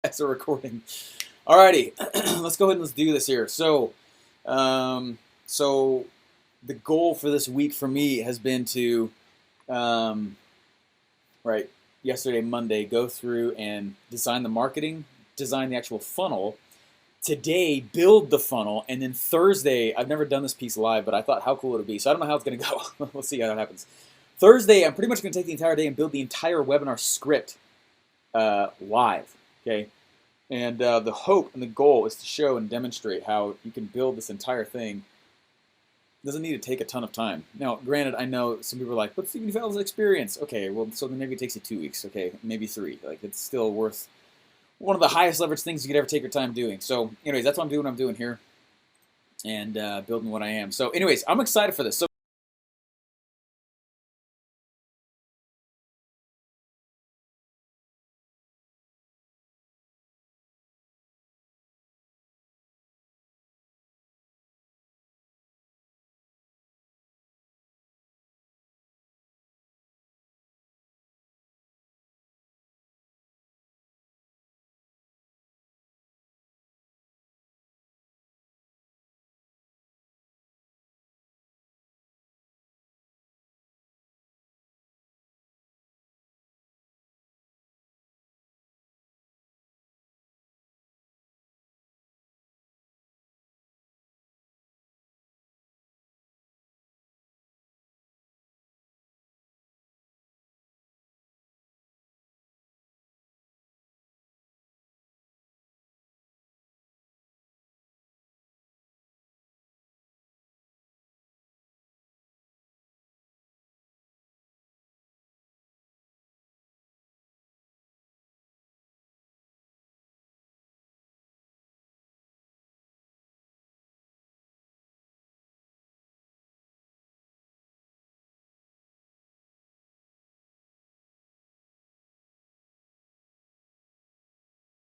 As a recording. Alrighty, let's go ahead and let's do this here. So the goal for this week for me has been to, um, right, yesterday, Monday, go through and design the marketing, design the actual funnel. Today, build the funnel, and then Thursday, I've never done this piece live, but I thought how cool it would be. So I don't know how it's going to go. We'll see how it happens. Thursday, I'm pretty much going to take the entire day and build the entire webinar script live. Okay. And the hope and the goal is to show and demonstrate how you can build this entire thing. It doesn't need to take a ton of time. Now, granted, I know some people are like, but Stephen, you've had all this experience. Okay, well, so then maybe it takes you 2 weeks. Okay, maybe 3. Like, it's still worth one of the highest leverage things you could ever take your time doing. So, anyways, that's what I'm doing here and building what I am. So, anyways, I'm excited for this. So,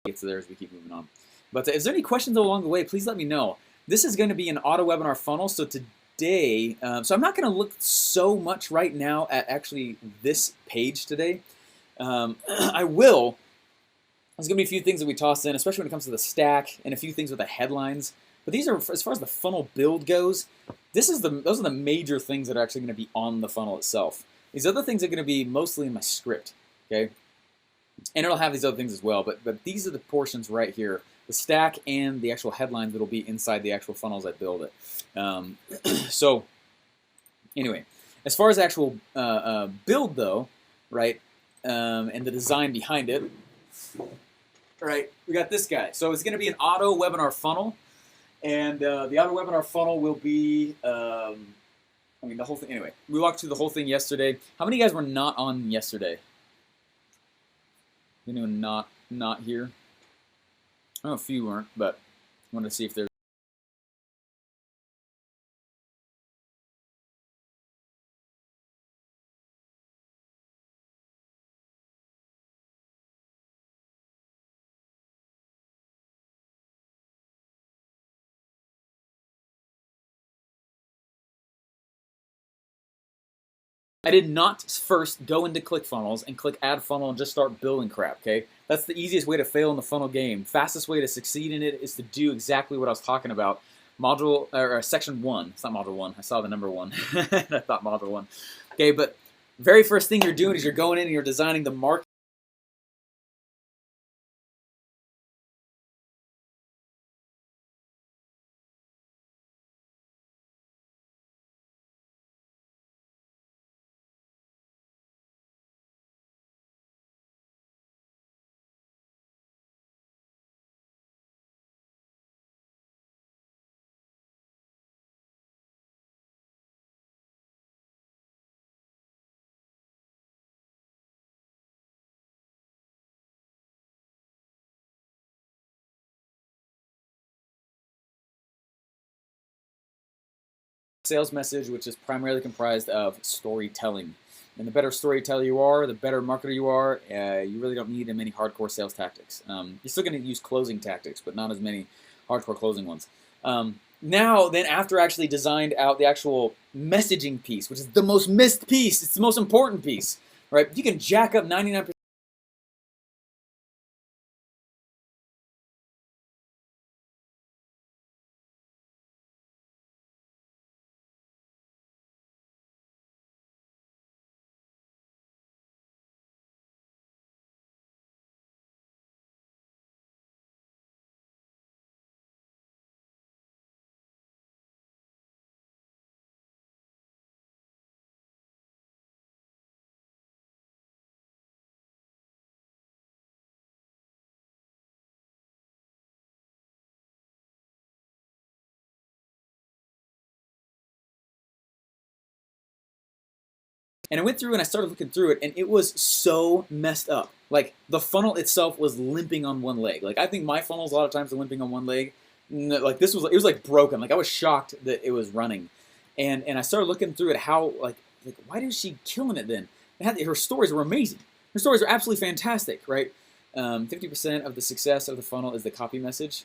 get to there as we keep moving on. But is there any questions along the way? Please let me know. This is going to be an auto webinar funnel. So today, so I'm not going to look so much right now at actually this page today. I will. There's going to be a few things that we toss in, especially when it comes to the stack and a few things with the headlines. But these are, as far as the funnel build goes, those are the major things that are actually going to be on the funnel itself. These other things are going to be mostly in my script, okay? And it'll have these other things as well, but these are the portions right here, the stack and the actual headlines that'll be inside the actual funnels I build it. So anyway, as far as actual build though, right, and the design behind it, right, we got this guy. So it's going to be an auto webinar funnel, and the auto webinar funnel will be, I mean, the whole thing. Anyway, we walked through the whole thing yesterday. How many guys were not on yesterday? Anyone not here? I know a few weren't, but I wanted to see if there's. I did not first go into ClickFunnels and click Add Funnel and just start building crap, okay? That's the easiest way to fail in the funnel game. Fastest way to succeed in it is to do exactly what I was talking about. Section 1. It's not Module 1. I saw the number 1. I thought Module 1. Okay, but very first thing you're doing is you're going in and you're designing the market. Sales message, which is primarily comprised of storytelling. And the better storyteller you are, the better marketer you are, you really don't need many hardcore sales tactics. You're still going to use closing tactics, but not as many hardcore closing ones. Now, then after actually designed out the actual messaging piece, which is the most missed piece, it's the most important piece, right? You can jack up 99% And I went through and I started looking through it, and it was so messed up. Like, the funnel itself was limping on one leg. Like, I think my funnels a lot of times are limping on one leg. Like, this was, it was like broken. Like, I was shocked that it was running. And I started looking through it, how, like why is she killing it then? Her stories were amazing. Her stories are absolutely fantastic, right? 50% of the success of the funnel is the copy message.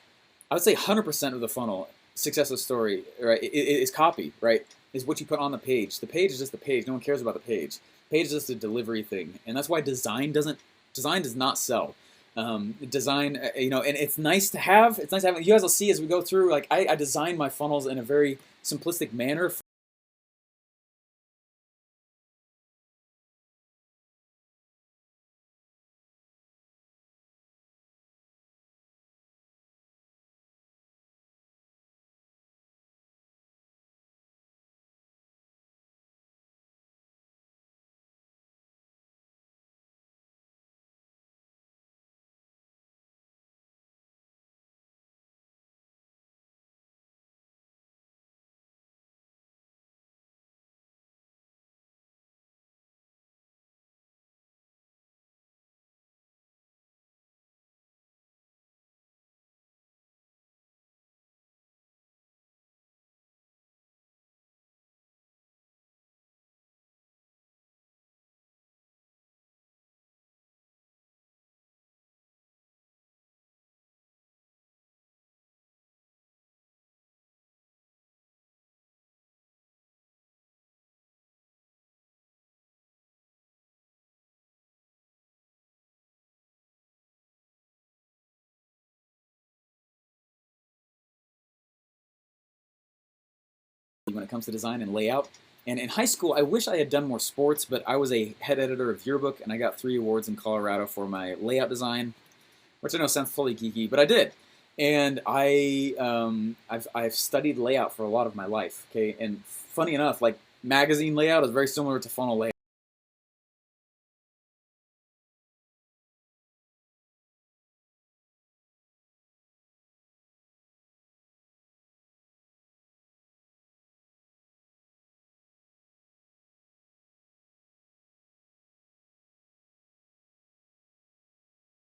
I would say 100% of the funnel, success of the story, right, is copy, right? Is what you put on the page. The page is just the page. No one cares about the page. The page is just a delivery thing, and that's why design does not sell. Design, you know, and it's nice to have. It's nice to have. You guys will see as we go through. Like I design my funnels in a very simplistic manner. When it comes to design and layout. And in high school, I wish I had done more sports, but I was a head editor of Yearbook, and I got 3 awards in Colorado for my layout design, which I know sounds fully geeky, but I did. And I've studied layout for a lot of my life. Okay, and funny enough, like magazine layout is very similar to funnel layout.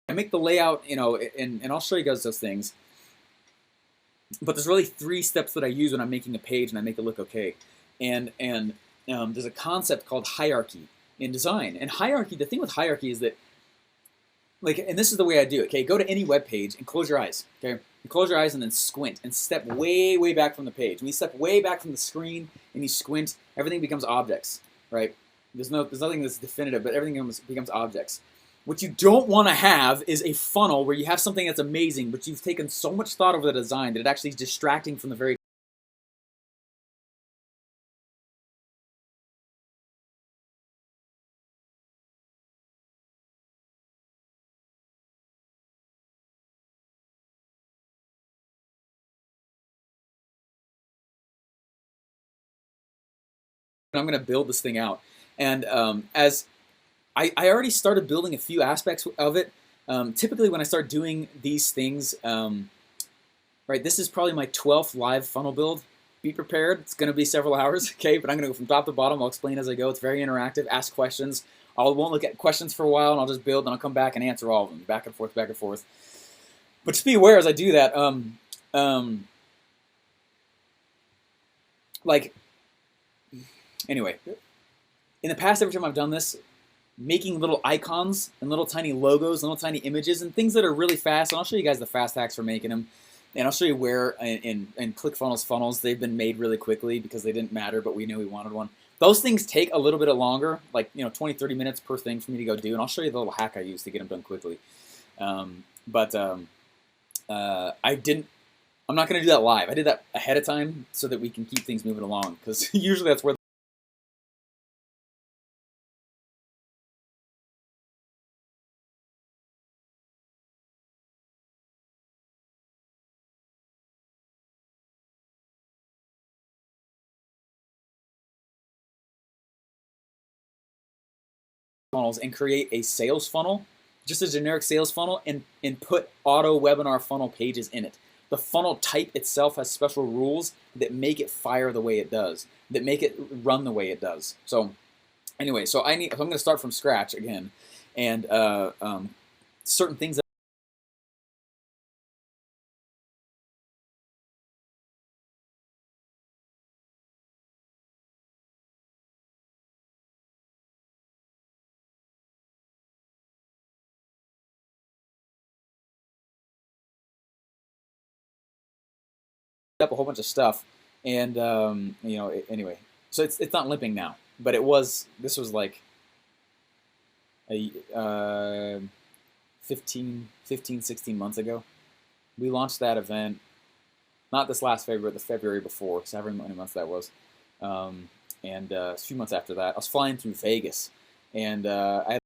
I make the layout, you know, and I'll show you guys those things. But there's really 3 steps that I use when I'm making a page and I make it look okay. And there's a concept called hierarchy in design. And hierarchy, the thing with hierarchy is that, like, and this is the way I do it. Okay, go to any web page and close your eyes. Okay, you close your eyes and then squint and step way, way back from the page. When you step way back from the screen and you squint, everything becomes objects, right? There's nothing that's definitive, but everything becomes objects. What you don't want to have is a funnel where you have something that's amazing, but you've taken so much thought over the design that it actually is distracting from the very. I'm going to build this thing out, and as I already started building a few aspects of it. Typically, when I start doing these things, right, this is probably my 12th live funnel build. Be prepared. It's going to be several hours, okay? But I'm going to go from top to bottom. I'll explain as I go. It's very interactive. Ask questions. I won't look at questions for a while, and I'll just build, and I'll come back and answer all of them, back and forth, back and forth. But just be aware as I do that, like, anyway, in the past, every time I've done this, making little icons and little tiny logos, and little tiny images, and things that are really fast. And I'll show you guys the fast hacks for making them. And I'll show you where in ClickFunnels funnels they've been made really quickly because they didn't matter, but we knew we wanted one. Those things take a little bit longer, like 20, 30 minutes per thing for me to go do. And I'll show you the little hack I use to get them done quickly. I didn't. I'm not going to do that live. I did that ahead of time so that we can keep things moving along because usually that's where funnels and create a sales funnel, just a generic sales funnel, and put auto webinar funnel pages in it. The funnel type itself has special rules that make it fire the way it does, that make it run the way it does. So Anyway, so I'm going to start from scratch again, and certain things up a whole bunch of stuff, and anyway, so it's not limping now, but this was like a 15, 16 months ago. We launched that event, not this last February, but the February before, so however many months that was, and a few months after that, I was flying through Vegas, and I had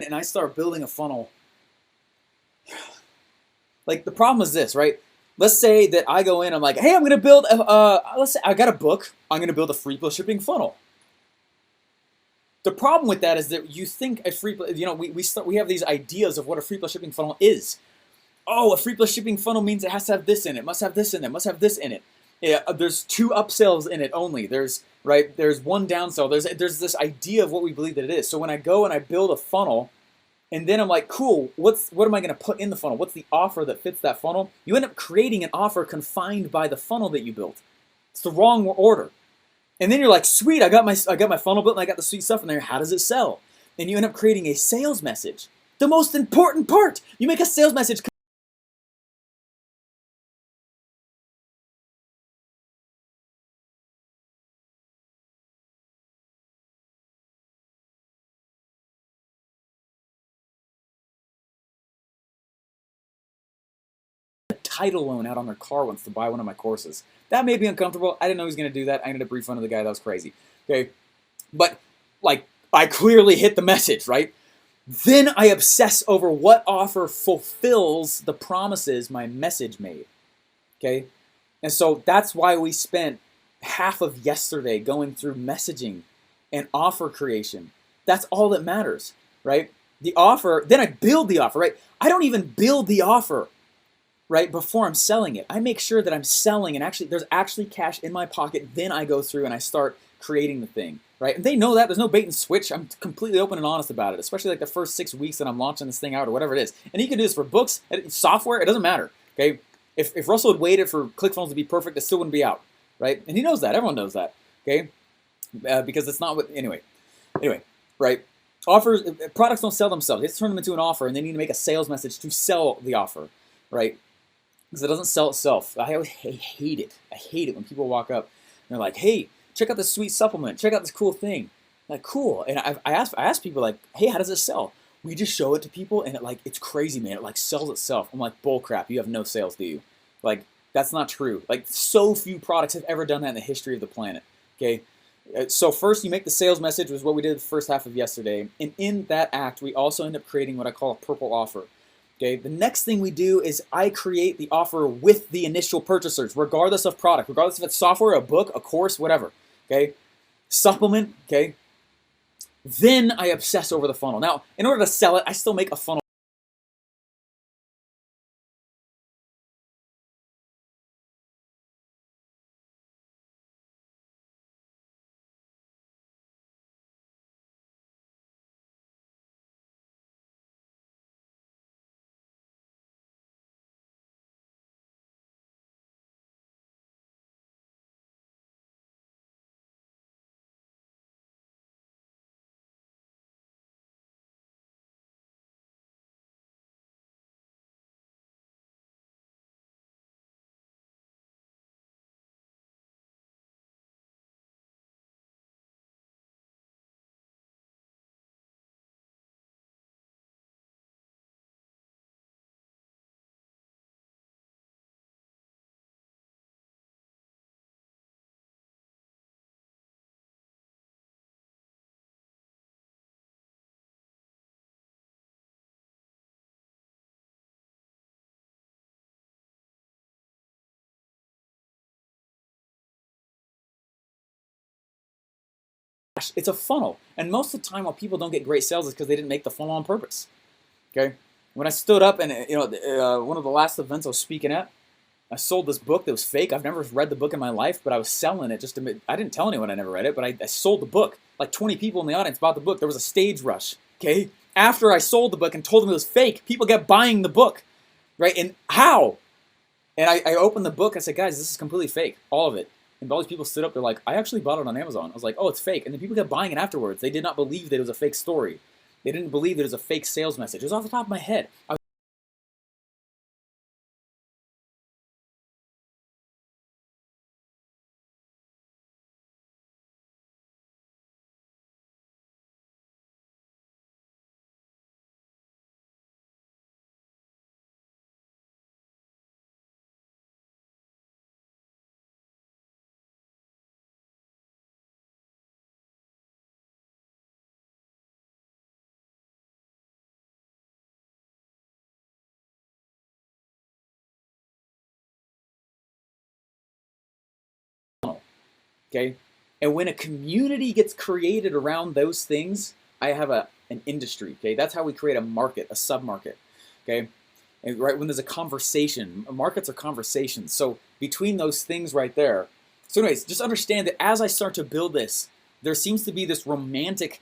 and I started building a funnel. Like the problem is this, right? Let's say that I go in, I'm like, hey, I'm gonna build. Let's say I got a book. I'm gonna build a free plus shipping funnel. The problem with that is that you think a free, we have these ideas of what a free plus shipping funnel is. Oh, a free plus shipping funnel means it has to have this in it, must have this in it, must have this in it. Yeah, there's 2 upsells in it only. There's 1 downsell. There's this idea of what we believe that it is. So when I go and I build a funnel, and then I'm like, cool, what am I going to put in the funnel? What's the offer that fits that funnel? You end up creating an offer confined by the funnel that you built. It's the wrong order. And then you're like, sweet, I got my funnel built and I got the sweet stuff in there. How does it sell? And you end up creating a sales message. The most important part. You make a sales message title loan out on their car once to buy one of my courses. That made me uncomfortable. I didn't know he was going to do that. I ended up refunding the guy. That was crazy. Okay, but like I clearly hit the message, right? Then I obsess over what offer fulfills the promises my message made. Okay, and so that's why we spent half of yesterday going through messaging and offer creation. That's all that matters, right? The offer, then I build the offer, right? I don't even build the offer, right, before I'm selling it. I make sure that I'm selling and actually there's actually cash in my pocket. Then I go through and I start creating the thing, right? And they know that. There's no bait and switch. I'm completely open and honest about it, especially like the first 6 weeks that I'm launching this thing out or whatever it is. And you can do this for books, software, it doesn't matter, okay? If Russell had waited for ClickFunnels to be perfect, it still wouldn't be out, right? And he knows that. Everyone knows that, okay? Because it's not what, anyway, right? Offers, products don't sell themselves. They have to turn them into an offer, and they need to make a sales message to sell the offer, right? Because it doesn't sell itself. I hate it. I hate it when people walk up and they're like, "Hey, check out this sweet supplement. Check out this cool thing." Like, cool. And I ask people like, "Hey, how does it sell?" We just show it to people, and it's crazy, man. It like sells itself. I'm like, bull crap. You have no sales, do you? Like, that's not true. Like, so few products have ever done that in the history of the planet. Okay. So first, you make the sales message, was what we did the first half of yesterday, and in that act, we also end up creating what I call a purple offer. Okay, the next thing we do is I create the offer with the initial purchasers, regardless of product, regardless if it's software, a book, a course, whatever. Okay, supplement. Okay, then I obsess over the funnel. Now, in order to sell it, I still make a funnel. It's a funnel. And most of the time why people don't get great sales is because they didn't make the funnel on purpose. Okay? When I stood up and one of the last events I was speaking at, I sold this book that was fake. I've never read the book in my life, but I was selling it I didn't tell anyone I never read it, but I sold the book. Like 20 people in the audience bought the book. There was a stage rush, okay? After I sold the book and told them it was fake, people kept buying the book, right? And how? And I opened the book. I said, guys, this is completely fake, all of it. And all these people stood up. They're like, I actually bought it on Amazon. I was like, oh, it's fake. And then people kept buying it afterwards. They did not believe that it was a fake story. They didn't believe that it was a fake sales message. It was off the top of my head. Okay? And when a community gets created around those things, I have an industry. Okay? That's how we create a market, a sub-market. Okay? And right when there's a conversation, markets are conversations. So between those things right there. So anyways, just understand that as I start to build this, there seems to be this romantic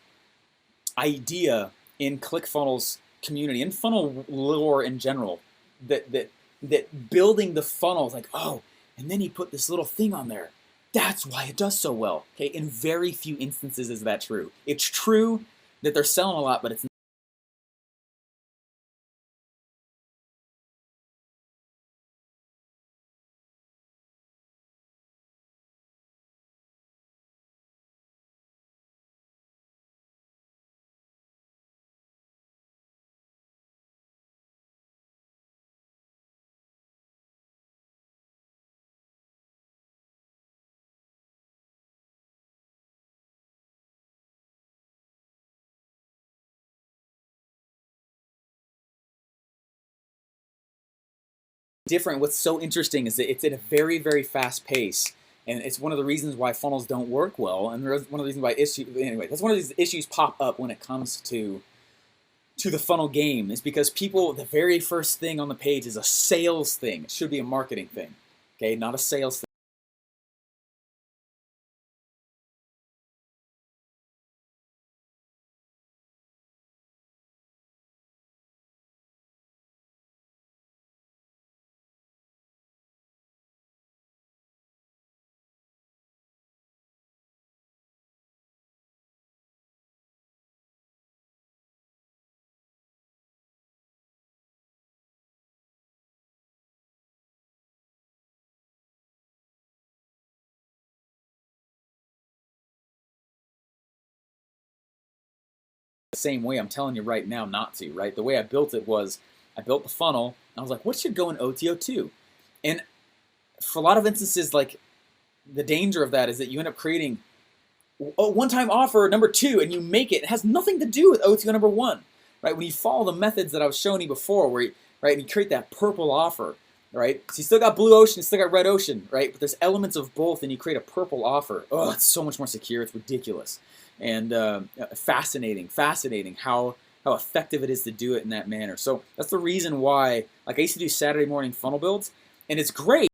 idea in ClickFunnels community, in funnel lore in general, that building the funnel is like, oh, and then he put this little thing on there. That's why it does so well. Okay, in very few instances is that true. It's true that they're selling a lot, but it's different. What's so interesting is that it's at a very, very fast pace. And it's one of the reasons why funnels don't work well. And there's one of the reasons why that's one of these issues pop up when it comes to the funnel game is because people, the very first thing on the page is a sales thing. It should be a marketing thing, okay, not a sales thing. The same way I'm telling you right now not to, right? The way I built it was I built the funnel and I was like, what should go in OTO2? And for a lot of instances, like the danger of that is that you end up creating a one-time offer number 2 and you make it. It has nothing to do with OTO number 1, right? When you follow the methods that I was showing you before, where right, and you create that purple offer, right? So you still got blue ocean, you still got red ocean, right? But there's elements of both, and you create a purple offer. Oh, it's so much more secure. It's ridiculous, and fascinating how effective it is to do it in that manner. So that's the reason why, like I used to do Saturday morning funnel builds, and it's great.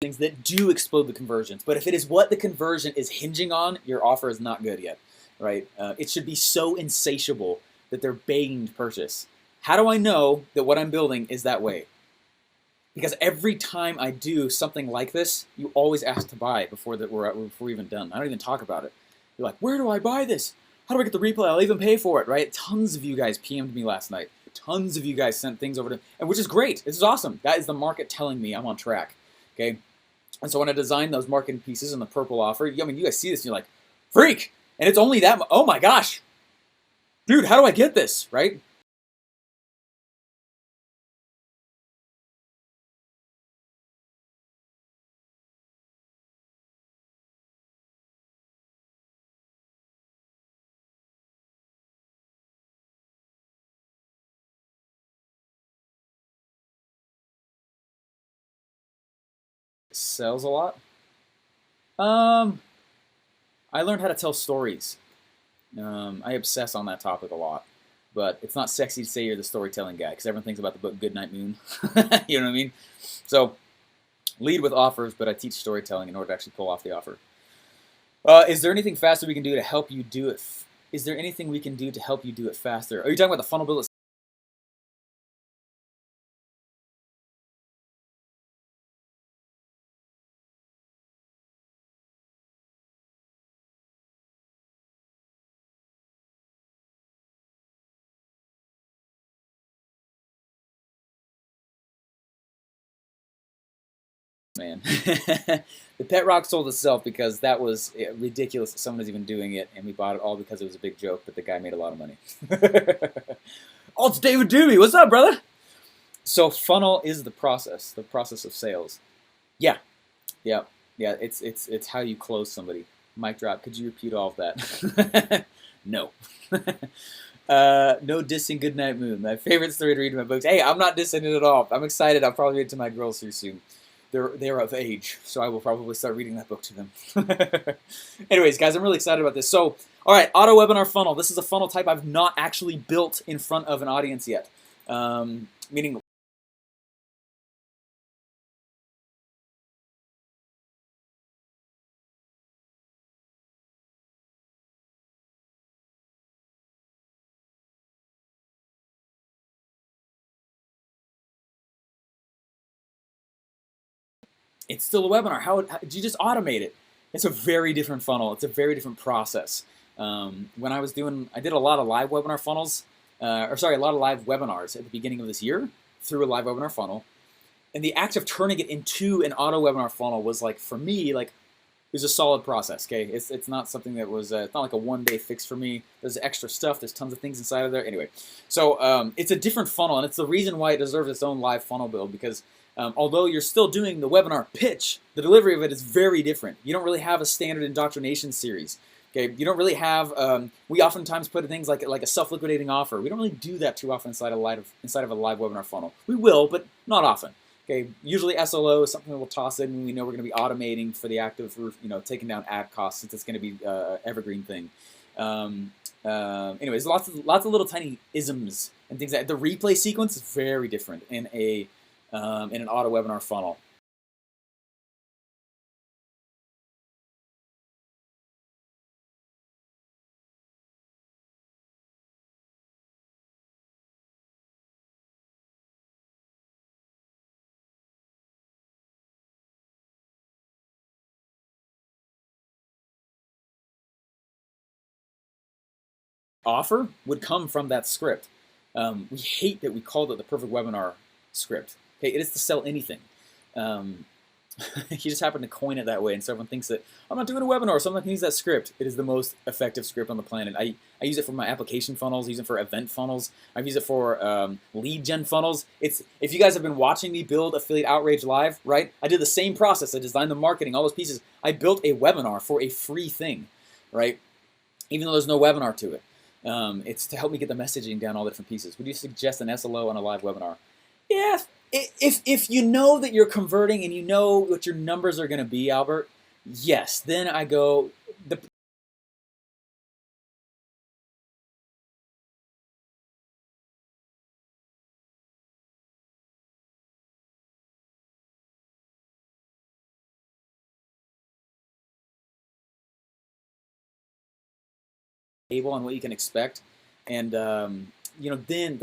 Things that do explode the conversions. But if it is what the conversion is hinging on, your offer is not good yet, right? It should be so insatiable that they're begging to purchase. How do I know that what I'm building is that way? Because every time I do something like this, you always ask to buy before we're even done. I don't even talk about it. You're like, where do I buy this? How do I get the replay? I'll even pay for it, right? Tons of you guys PM'd me last night. Tons of you guys sent things over to, and which is great. This is awesome. That is the market telling me I'm on track. Okay. And so when I designed those marketing pieces in the purple offer, I mean, you guys see this and you're like, freak! And it's only that, oh my gosh! Dude, how do I get this, right? sells a lot. I learned how to tell stories. I obsess on that topic a lot, but it's not sexy to say you're the storytelling guy because everyone thinks about the book Goodnight Moon. You know what I mean? So lead with offers, but I teach storytelling in order to actually pull off the offer. Is there anything faster we can do to help you do it? Is there anything we can do to help you do it faster? Are you talking about the funnel build? Man, the pet rock sold itself because that was ridiculous that someone was even doing it, and we bought it all because it was a big joke, but the guy made a lot of money. Oh, it's David Doobie. What's up, brother? So funnel is the process of sales. Yeah, yeah, yeah. It's how you close somebody. Mic drop. Could you repeat all of that? No. No dissing Goodnight Moon. My favorite story to read in my books. Hey, I'm not dissing it at all. I'm excited. I'll probably read it to my girls here soon. They're of age, so I will probably start reading that book to them. Anyways, guys, I'm really excited about this. So, all right, auto webinar funnel. This is a funnel type I've not actually built in front of an audience yet. Meaning it's still a webinar. How did you just automate it? It's a very different funnel. It's a very different process. When I did a lot of live webinar funnels, a lot of live webinars at the beginning of this year through a live webinar funnel. And the act of turning it into an auto webinar funnel was like, for me, like, it was a solid process. Okay, it's not something that was it's not like a one-day fix for me. There's extra stuff. There's tons of things inside of there. Anyway, so it's a different funnel, and it's the reason why it deserves its own live funnel build because although you're still doing the webinar pitch, the delivery of it is very different. You don't really have a standard indoctrination series. Okay, you don't really have. We oftentimes put things like a self-liquidating offer. We don't really do that too often inside of a live webinar funnel. We will, but not often. Okay, usually SLO is something that we'll toss in when we know we're going to be automating for the act of taking down ad costs since it's going to be evergreen thing. Anyways, lots of little tiny isms and things the replay sequence is very different in an auto webinar funnel. Offer would come from that script. We hate that we called it the perfect webinar script. Okay, it is to sell anything. He just happened to coin it that way, and so everyone thinks that I'm not doing a webinar, so I'm not going to use that script. It is the most effective script on the planet. I use it for my application funnels, I use it for event funnels, I've used it for lead gen funnels. If you guys have been watching me build Affiliate Outrage Live, right? I did the same process. I designed the marketing, all those pieces. I built a webinar for a free thing, right? Even though there's no webinar to it. It's to help me get the messaging down all the different pieces. Would you suggest an SLO on a live webinar? Yeah, if you know that you're converting and you know what your numbers are going to be, Albert, yes. Then I go the table on what you can expect, and then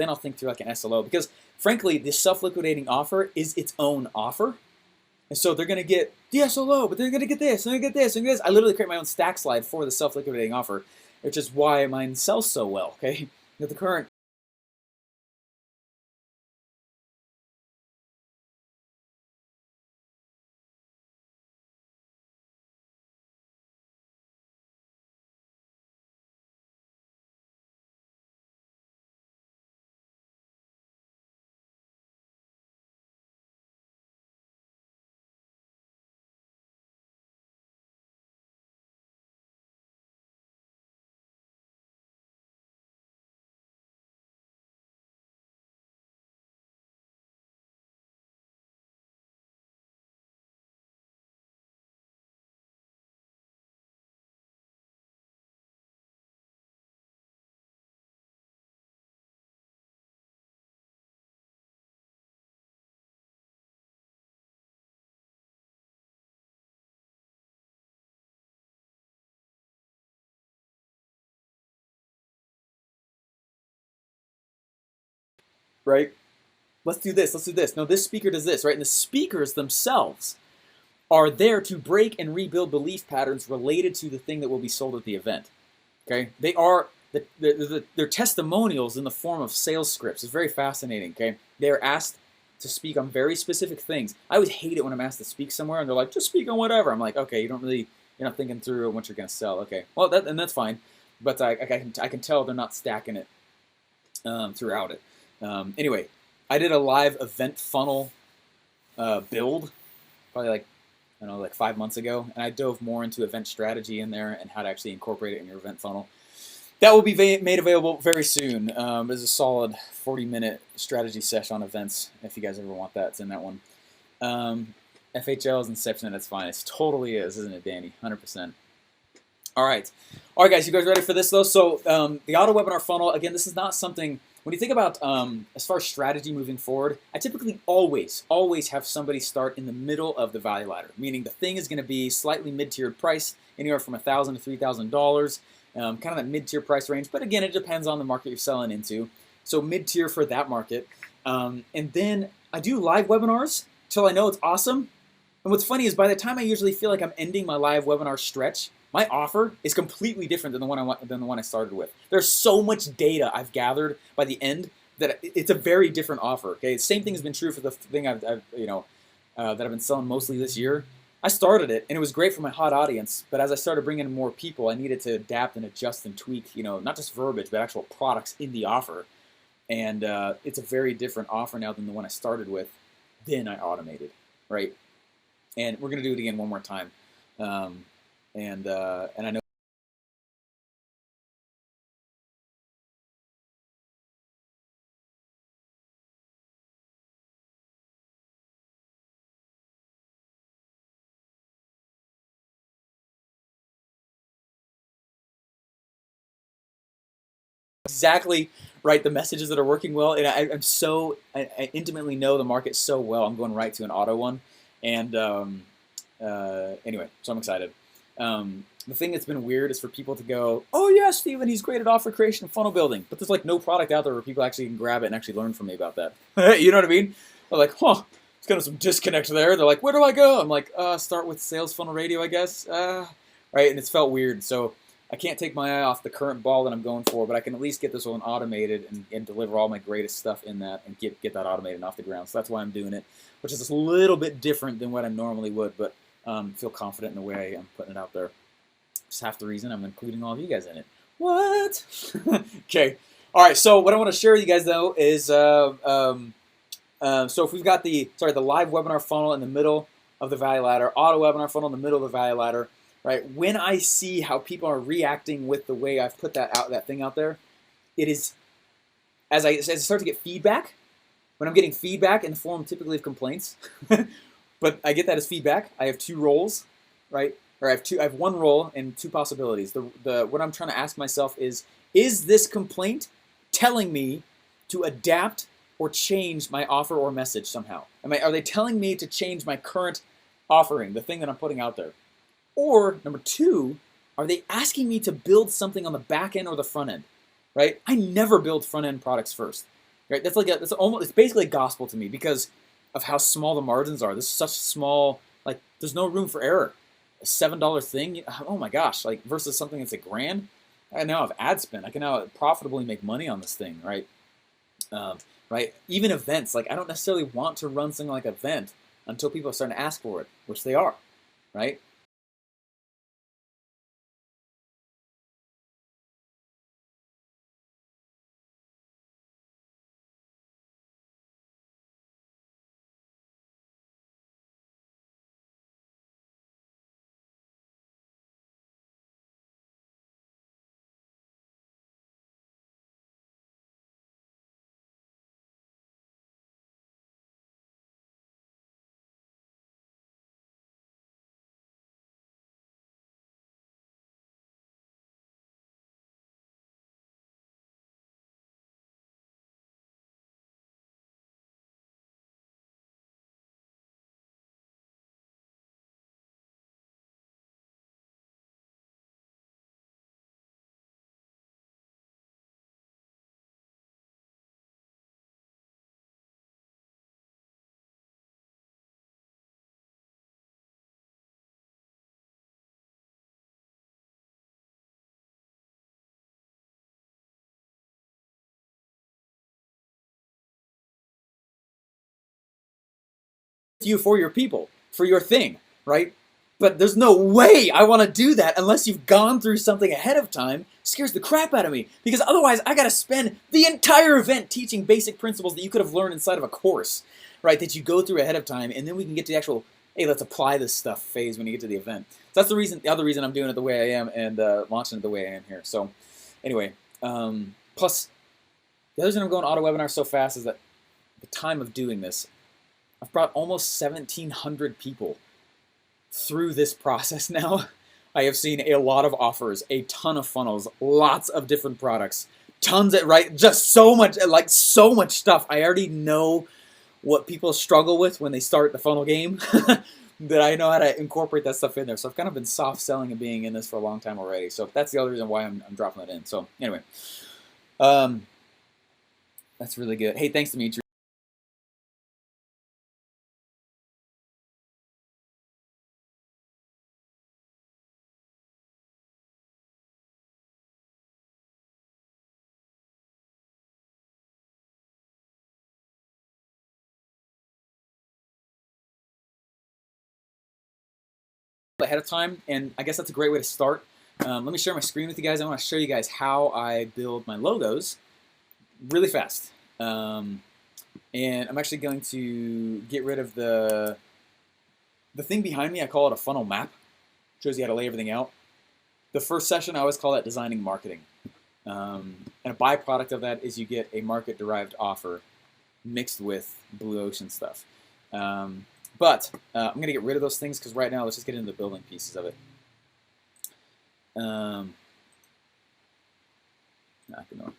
I'll think through like an SLO because frankly, the self-liquidating offer is its own offer. And so they're going to get the SLO, but they're going to get this, and they're going to get this, and this. I literally create my own stack slide for the self-liquidating offer, which is why mine sells so well, okay? With the current right? Let's do this, let's do this. No, this speaker does this, right? And the speakers themselves are there to break and rebuild belief patterns related to the thing that will be sold at the event. Okay, they are they're testimonials in the form of sales scripts. It's very fascinating. Okay, they are asked to speak on very specific things. I always hate it when I'm asked to speak somewhere and they're like, just speak on whatever. I'm like, okay, you're not thinking through what you're going to sell. Okay, well, that's fine, but I can tell they're not stacking it throughout it. Anyway, I did a live event funnel build probably like, I don't know, like 5 months ago, and I dove more into event strategy in there and how to actually incorporate it in your event funnel. That will be made available very soon. There's a solid 40-minute strategy session on events. If you guys ever want that, it's in that one. FHL is Inception at its finest. Totally is, isn't it, Danny? 100%. All right, guys. You guys ready for this though? So the auto webinar funnel. Again, this is not something. When you think about as far as strategy moving forward, I typically always have somebody start in the middle of the value ladder, meaning the thing is going to be slightly mid-tiered price, anywhere from $1,000 to $3,000, kind of that mid-tier price range. But again, it depends on the market you're selling into. So mid-tier for that market, and then I do live webinars till I know it's awesome. And what's funny is by the time I usually feel like I'm ending my live webinar stretch, my offer is completely different than the one I started with. There's so much data I've gathered by the end that it's a very different offer. Okay, same thing has been true for the thing I've that I've been selling mostly this year. I started it and it was great for my hot audience, but as I started bringing in more people, I needed to adapt and adjust and tweak, not just verbiage but actual products in the offer. And it's a very different offer now than the one I started with. Then I automated, right? And we're gonna do it again one more time. And I know exactly right the messages that are working well, and I intimately know the market so well. I'm going right to an auto one, and anyway, so I'm excited. The thing that's been weird is for people to go, oh yeah, Steven, he's great at offer creation and funnel building, but there's like no product out there where people actually can grab it and actually learn from me about that. You know what I mean? They're like, huh, it's kind of some disconnect there. They're like, where do I go? I'm like, start with Sales Funnel Radio, I guess. Right, and it's felt weird. So I can't take my eye off the current ball that I'm going for, but I can at least get this one automated and deliver all my greatest stuff in that and get that automated and off the ground. So that's why I'm doing it, which is a little bit different than what I normally would, but feel confident in the way I'm putting it out there. It's half the reason I'm including all of you guys in it. What? Okay. All right. So what I want to share with you guys though is so if we've got the live webinar funnel in the middle of the value ladder, auto webinar funnel in the middle of the value ladder, right? When I see how people are reacting with the way I've put that thing out there, it is as I start to get feedback. When I'm getting feedback in the form typically of complaints, but I get that as feedback. I have two roles, right? Or I have one role and two possibilities. What I'm trying to ask myself is this complaint telling me to adapt or change my offer or message somehow? Are they telling me to change my current offering, the thing that I'm putting out there? Or number two, are they asking me to build something on the back end or the front end? Right? I never build front end products first. Right? It's basically gospel to me because of how small the margins are. This is such small, like there's no room for error. A $7 thing, oh my gosh, like versus something that's $1,000. I now have ad spend. I can now profitably make money on this thing, right? Right? Even events, like I don't necessarily want to run something like an event until people are starting to ask for it, which they are, right? you for your people, for your thing, right? But there's no way I want to do that unless you've gone through something ahead of time. It scares the crap out of me, because otherwise I got to spend the entire event teaching basic principles that you could have learned inside of a course, right, that you go through ahead of time, and then we can get to the actual, hey, let's apply this stuff phase when you get to the event. So that's the other reason I'm doing it the way I am, and launching it the way I am here. So anyway, plus the other reason I'm going auto webinar so fast is that the time of doing this, I've brought almost 1,700 people through this process now. I have seen a lot of offers, a ton of funnels, lots of different products, tons of, right, just so much, like so much stuff. I already know what people struggle with when they start the funnel game, that I know how to incorporate that stuff in there. So I've kind of been soft selling and being in this for a long time already. So that's the other reason why I'm dropping that in. So anyway, that's really good. Hey, thanks, Dimitri. Ahead of time, and I guess that's a great way to start. Let me share my screen with you guys. I want to show you guys how I build my logos really fast. And I'm actually going to get rid of the thing behind me. I call it a funnel map. Shows you how to lay everything out. The first session, I always call that designing marketing. And a byproduct of that is you get a market-derived offer mixed with Blue Ocean stuff. But I'm going to get rid of those things, because right now let's just get into the building pieces of it. Ignore.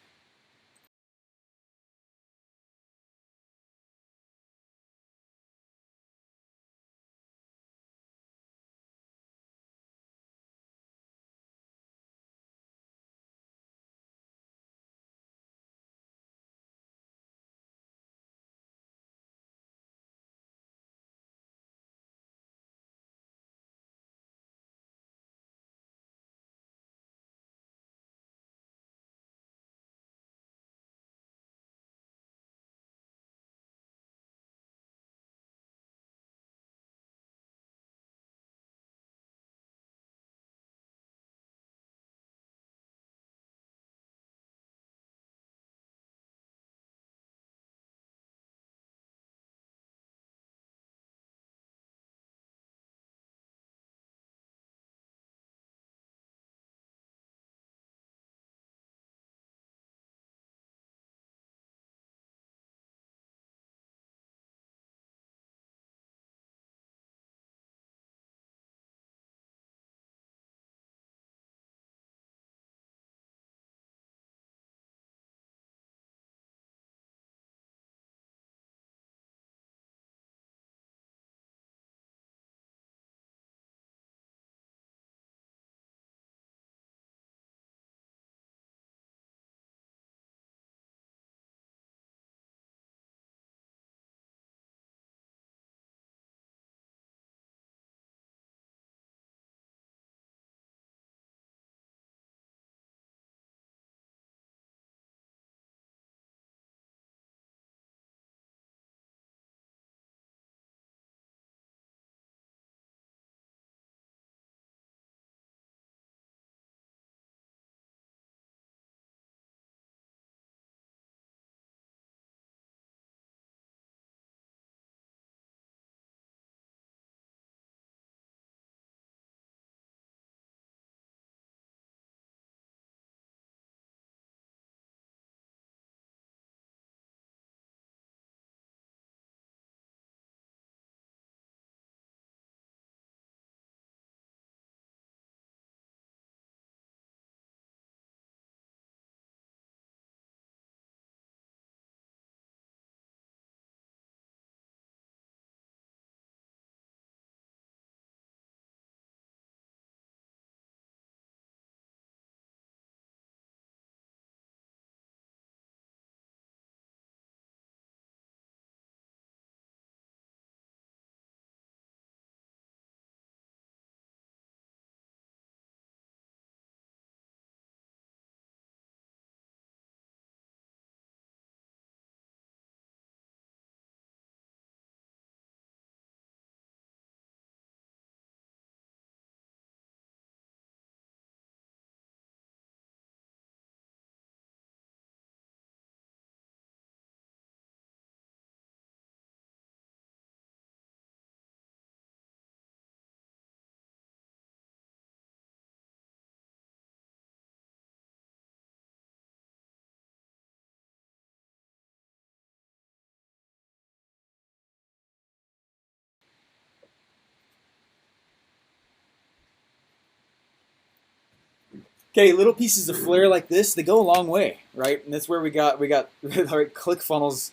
Okay, little pieces of flair like this, they go a long way, right? And that's where we got right, ClickFunnels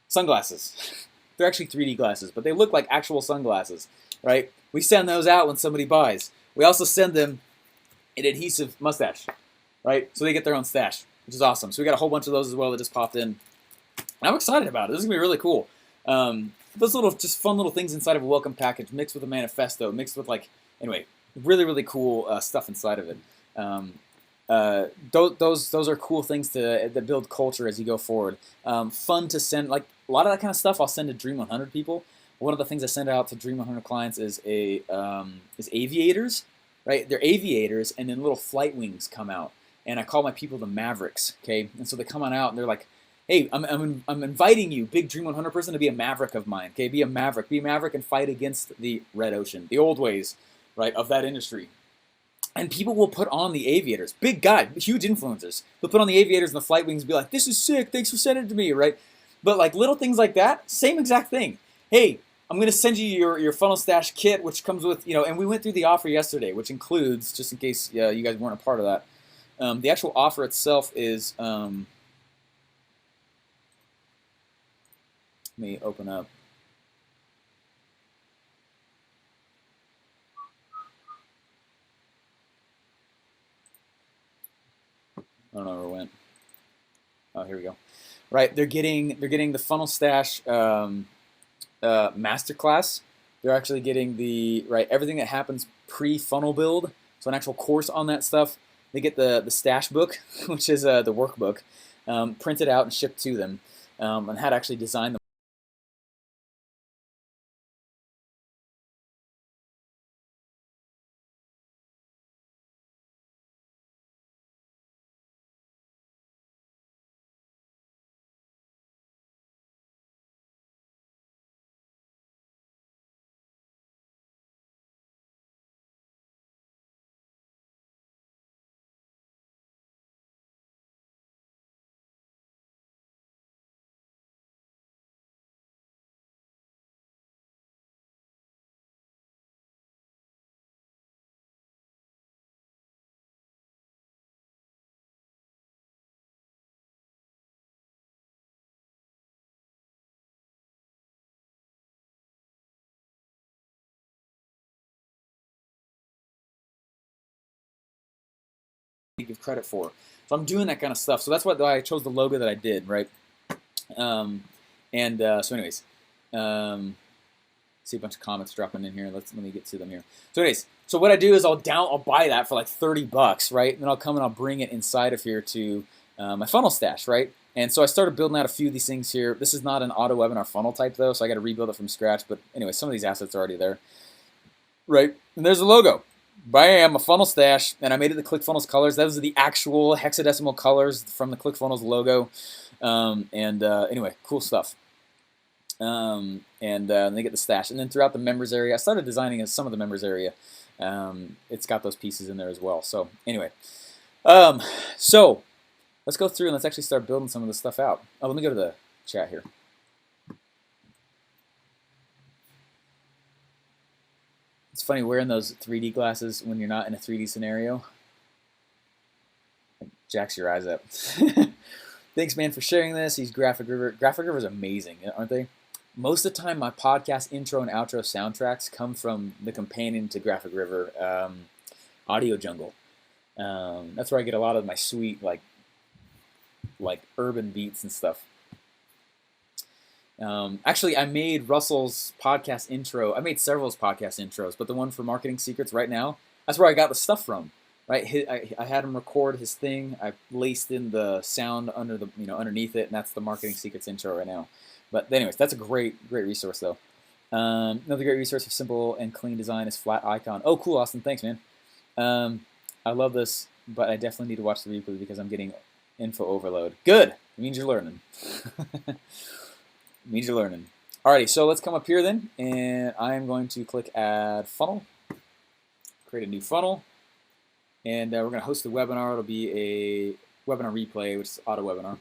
sunglasses. They're actually 3D glasses, but they look like actual sunglasses, right? We send those out when somebody buys. We also send them an adhesive mustache, right? So they get their own stash, which is awesome. So we got a whole bunch of those as well that just popped in. I'm excited about it. This is gonna be really cool. Those little, just fun little things inside of a welcome package, mixed with a manifesto, mixed with like, anyway, really really cool stuff inside of it. Those are cool things that build culture as you go forward. Fun to send, like a lot of that kind of stuff. I'll send to Dream 100 people. One of the things I send out to Dream 100 clients is is aviators, right? They're aviators, and then little flight wings come out, and I call my people the Mavericks. Okay, and so they come on out, and they're like, hey, I'm inviting you, big Dream 100 person, to be a Maverick of mine. Okay, be a Maverick, and fight against the red ocean, the old ways, right, of that industry. And people will put on the aviators. Big guy, huge influencers. They'll put on the aviators and the flight wings and be like, this is sick, thanks for sending it to me, right? But like little things like that, same exact thing. Hey, I'm going to send you your funnel stash kit, which comes with, and we went through the offer yesterday, which includes, just in case you guys weren't a part of that, the actual offer itself is, let me open up. I don't know where it went. Oh, here we go. Right, they're getting the funnel stash masterclass. They're actually getting the everything that happens pre-funnel build. So an actual course on that stuff. They get the stash book, which is the workbook, printed out and shipped to them, and how to actually design the give credit for. So I'm doing that kind of stuff. So that's why I chose the logo that I did, right? So anyways, see a bunch of comments dropping in here. Let me get to them here. So anyways, so what I do is I'll buy that for like $30, right? And then I'll come and I'll bring it inside of here to my funnel stash, right? And so I started building out a few of these things here. This is not an auto webinar funnel type though, so I got to rebuild it from scratch. But anyway, some of these assets are already there, right? And there's a logo. Bam, a funnel stash, and I made it the ClickFunnels colors. Those are the actual hexadecimal colors from the ClickFunnels logo. Anyway, cool stuff. They get the stash, and then throughout the members area, I started designing some of the members area. It's got those pieces in there as well. So anyway, so let's go through and let's actually start building some of this stuff out. Oh, let me go to the chat here. It's funny wearing those 3D glasses when you're not in a 3D scenario. It jacks your eyes up. Thanks, man, for sharing this. He's Graphic River. Graphic River is amazing, aren't they? Most of the time, my podcast intro and outro soundtracks come from the companion to Graphic River, Audio Jungle. That's where I get a lot of my sweet, like urban beats and stuff. Actually, I made Russell's podcast intro. I made several of his podcast intros, but the one for Marketing Secrets right now, that's where I got the stuff from. Right, I had him record his thing. I laced in the sound under the underneath it, and that's the Marketing Secrets intro right now. But anyways, that's a great resource though. Another great resource for simple and clean design is Flat Icon. Oh, cool, Austin. Thanks, man. I love this, but I definitely need to watch the replay because I'm getting info overload. Good. It means you're learning. It means you're learning. Alrighty, so let's come up here then, and I am going to click Add Funnel. Create a new funnel. And we're going to host a webinar. It'll be a webinar replay, which is auto webinar.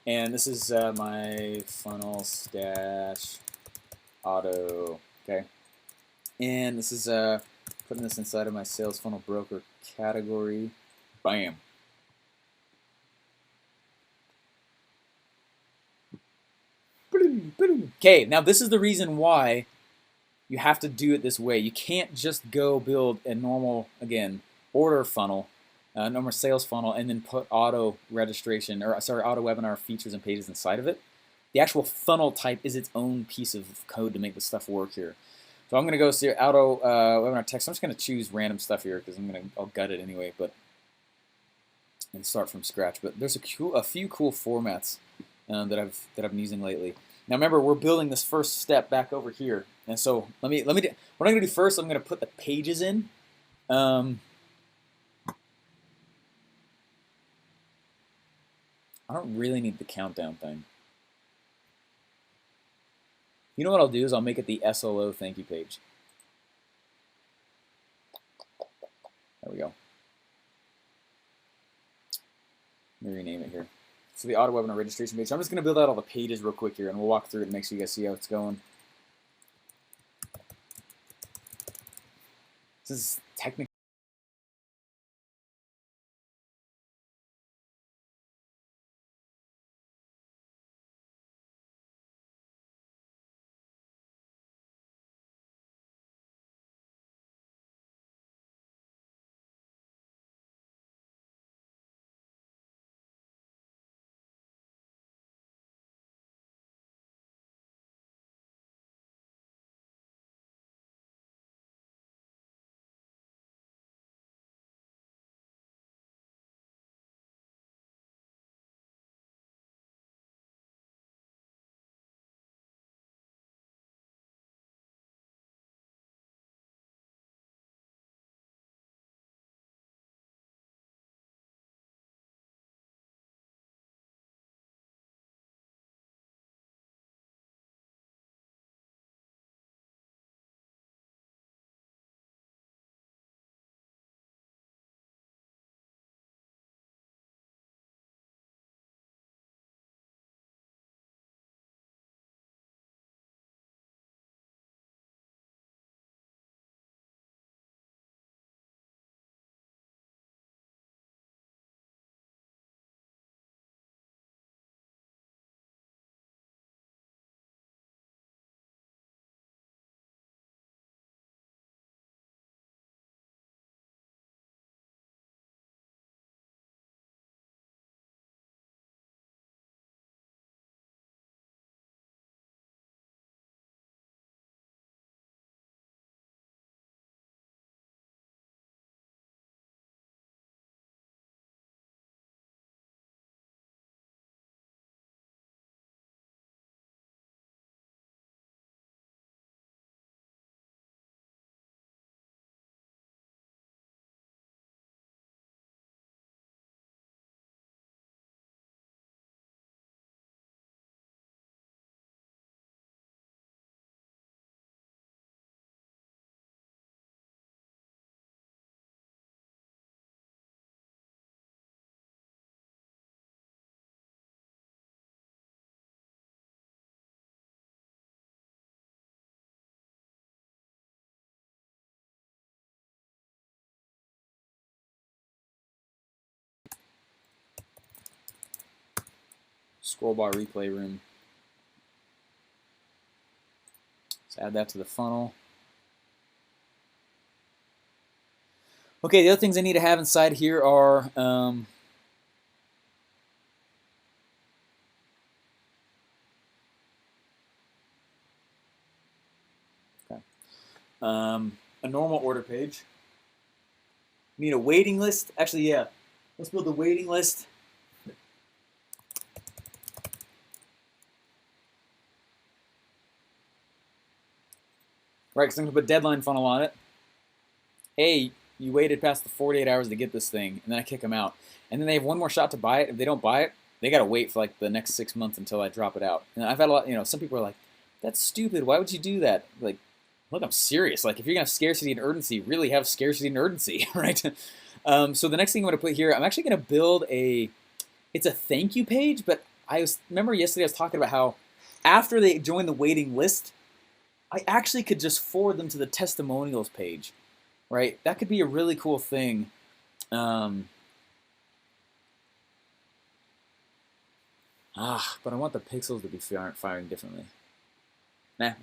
And this is my funnel stash auto. Okay. And this is putting this inside of my sales funnel broker category. Bam. Okay, now this is the reason why you have to do it this way. You can't just go build a normal, again, order funnel, normal sales funnel, and then put auto registration, or sorry, auto webinar features and pages inside of it. The actual funnel type is its own piece of code to make this stuff work here. So I'm going to go see auto webinar text. I'm just going to choose random stuff here because I'll gut it anyway, but and start from scratch. But there's a few cool formats that I've been using lately. Now remember, we're building this first step back over here, and so let me do, what I'm going to do first. I'm going to put the pages in. I don't really need the countdown thing. You know what I'll do is I'll make it the SLO thank you page. There we go. Let me rename it here. So the auto webinar registration page. So I'm just going to build out all the pages real quick here, and we'll walk through it and make sure you guys see how it's going. This is technically scroll bar replay room. Let's add that to the funnel. Okay, the other things I need to have inside here are a normal order page. We need a waiting list. Actually, yeah, let's build a waiting list. Right, because I'm going to put deadline funnel on it. Hey, you waited past the 48 hours to get this thing, and then I kick them out. And then they have one more shot to buy it. If they don't buy it, they got to wait for like the next 6 months until I drop it out. And I've had a lot, some people are like, that's stupid. Why would you do that? Like, look, I'm serious. Like, if you're going to have scarcity and urgency, really have scarcity and urgency, right? So the next thing I'm going to put here, I'm actually going to build it's a thank you page, but remember yesterday I was talking about how after they join the waiting list, I actually could just forward them to the testimonials page, right? That could be a really cool thing. But I want the pixels to be firing differently. Nah.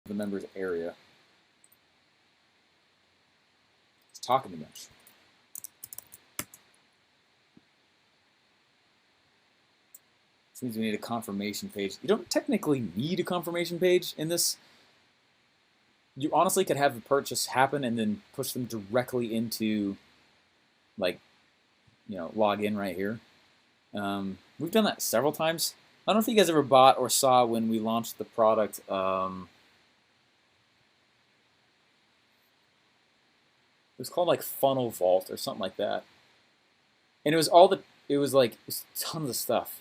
The members area. It's talking too much. This means we need a confirmation page. You don't technically need a confirmation page in this. You honestly could have the purchase happen and then push them directly into, like, log in right here. We've done that several times. I don't know if you guys ever bought or saw when we launched the product. It was called like Funnel Vault or something like that, and it was tons of stuff.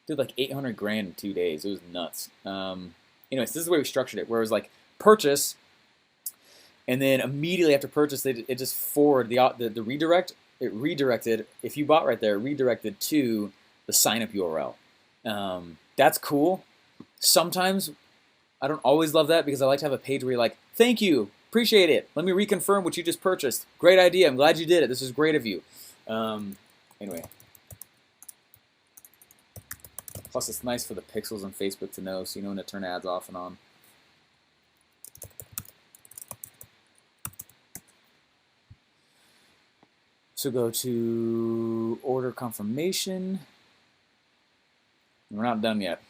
Did like 800 grand in 2 days. It was nuts. Anyways, this is the way we structured it, where it was like purchase, and then immediately after purchase, it just forwarded the redirect. It redirected, if you bought right there, redirected to the sign up URL. That's cool. Sometimes I don't always love that because I like to have a page where you're like, thank you, appreciate it. Let me reconfirm what you just purchased. Great idea. I'm glad you did it. This is great of you. Anyway. Plus, it's nice for the pixels on Facebook to know, so you know when to turn ads off and on. So go to order confirmation. We're not done yet.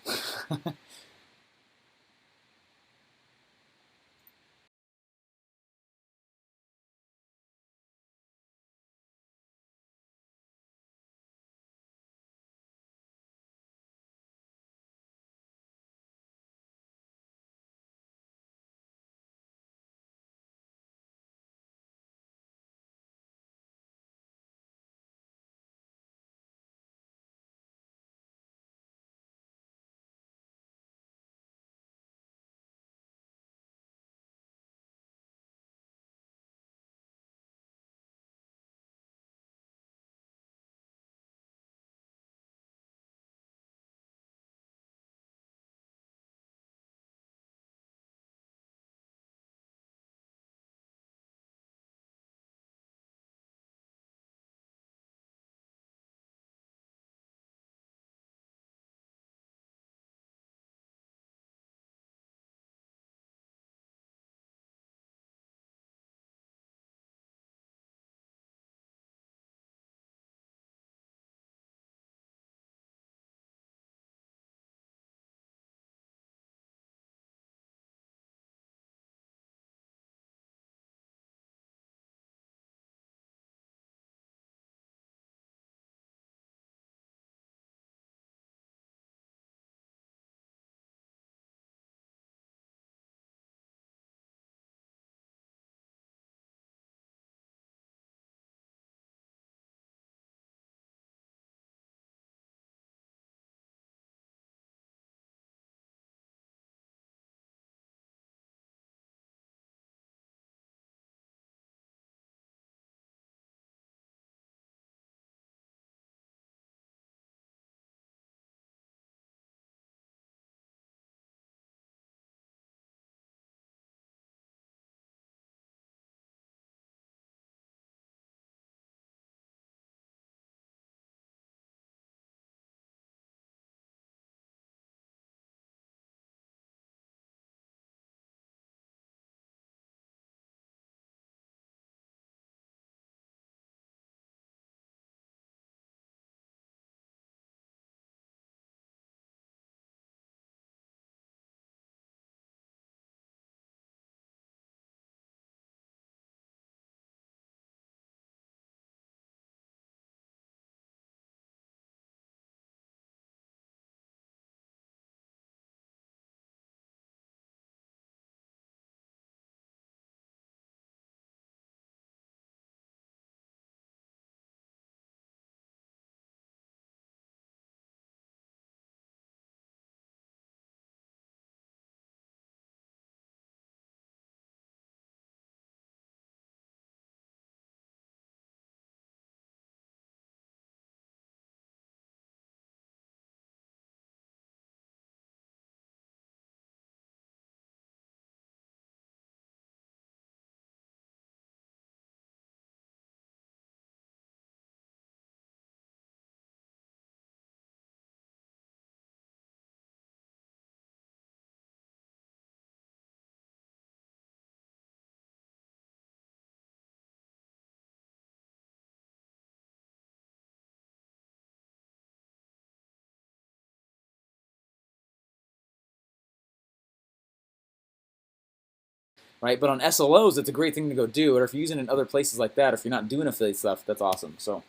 Right? But on SLOs, it's a great thing to go do. Or if you're using it in other places like that, or if you're not doing affiliate stuff, that's awesome. So,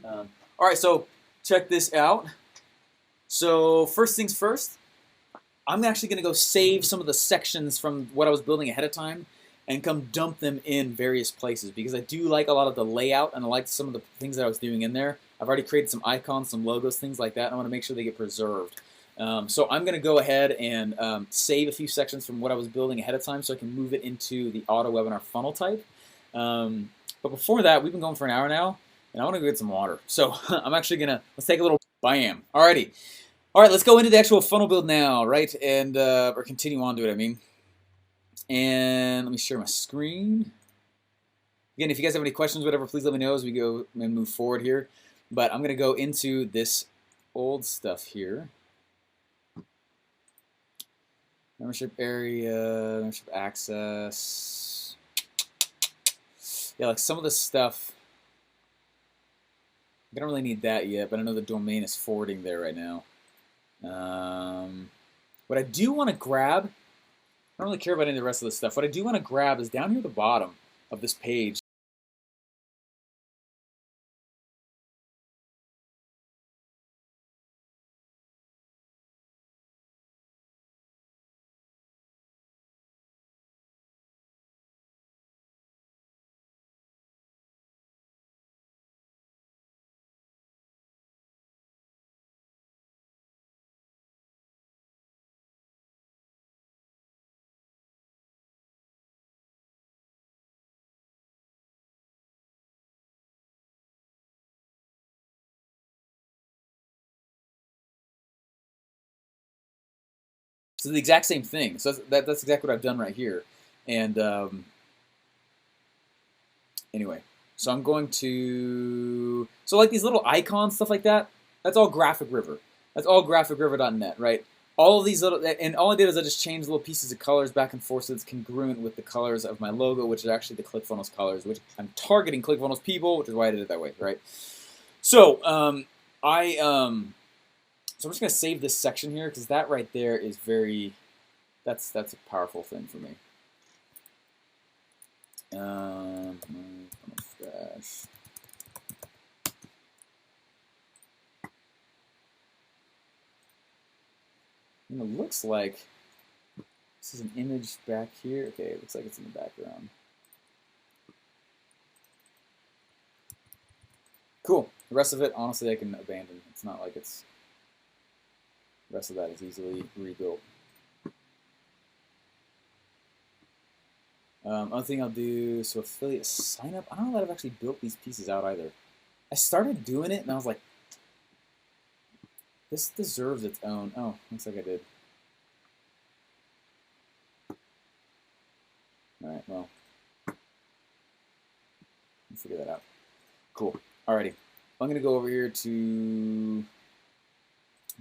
all right, so check this out. So first things first, I'm actually going to go save some of the sections from what I was building ahead of time and come dump them in various places because I do like a lot of the layout and I like some of the things that I was doing in there. I've already created some icons, some logos, things like that, and I want to make sure they get preserved. So I'm going to go ahead and save a few sections from what I was building ahead of time so I can move it into the auto webinar funnel type. But before that, we've been going for an hour now, and I want to go get some water. So I'm actually going to, let's take a little bam. Alrighty. All right, let's go into the actual funnel build now, right? And or continue on to it, I mean. And let me share my screen. Again, if you guys have any questions, whatever, please let me know as we go and move forward here. But I'm going to go into this old stuff here. Membership area, membership access. Yeah, like some of the stuff I don't really need that yet, but I know the domain is forwarding there right now. What I do want to grab, I don't really care about any of the rest of this stuff. What I do want to grab is down here at the bottom of this page. So the exact same thing. So that's exactly what I've done right here. And anyway, so I'm going to, so like these little icons, stuff like that, that's all Graphic River. That's all graphicriver.net, right? All of these little, and all I did is I just changed little pieces of colors back and forth so it's congruent with the colors of my logo, which is actually the ClickFunnels colors, which I'm targeting ClickFunnels people, which is why I did it that way, right? So so I'm just gonna save this section here because that right there is very, that's a powerful thing for me. Dash. And it looks like this is an image back here. Okay, it looks like it's in the background. Cool. The rest of it, honestly, I can abandon. It's not like it's, the rest of that is easily rebuilt. Other thing I'll do, so affiliate sign up. I don't know that I've actually built these pieces out either. I started doing it and I was like, this deserves its own. Oh, looks like I did. All right, well, we'll figure that out. Cool. Alrighty. I'm going to go over here to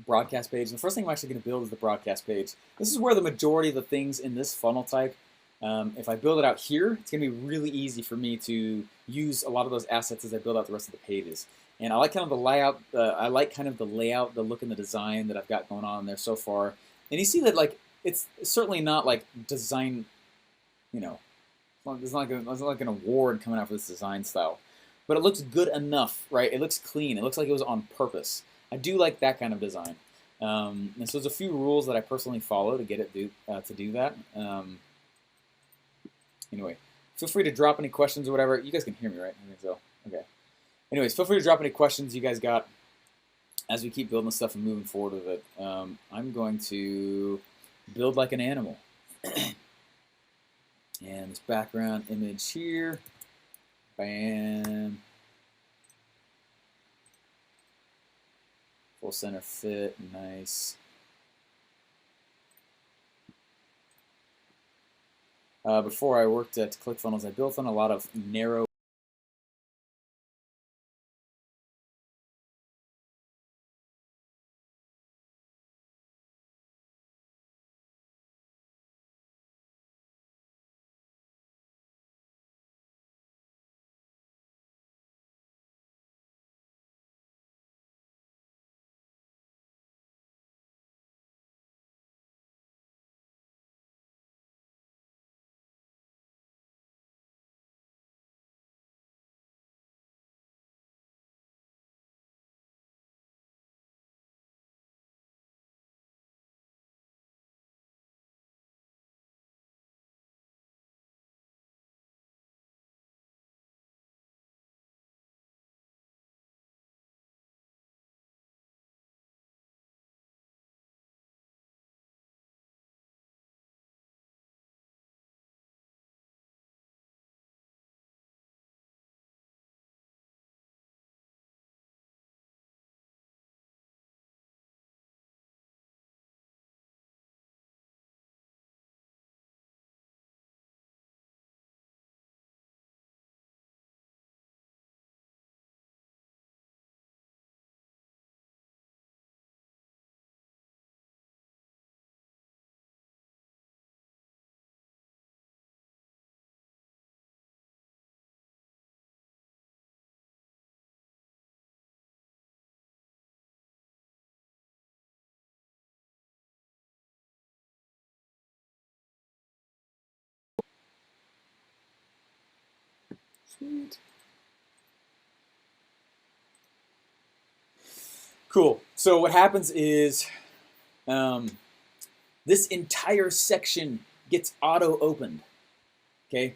broadcast page. And the first thing I'm actually going to build is the broadcast page. This is where the majority of the things in this funnel type, if I build it out here, it's going to be really easy for me to use a lot of those assets as I build out the rest of the pages. And I like kind of the layout. I like kind of the layout, the look and the design that I've got going on there so far. And you see that like it's certainly not like design, you know, there's not like an award coming out for this design style, but it looks good enough, right? It looks clean. It looks like it was on purpose. I do like that kind of design. And so there's a few rules that I personally follow to get it to do that. Anyway, feel free to drop any questions or whatever. You guys can hear me, right? I think so. Okay. Anyways, feel free to drop any questions you guys got as we keep building stuff and moving forward with it. I'm going to build like an animal. And this background image here, bam, full center fit, nice. Before I worked at ClickFunnels, I built on a lot of narrow Sweet. Cool. So what happens is this entire section gets auto-opened, okay,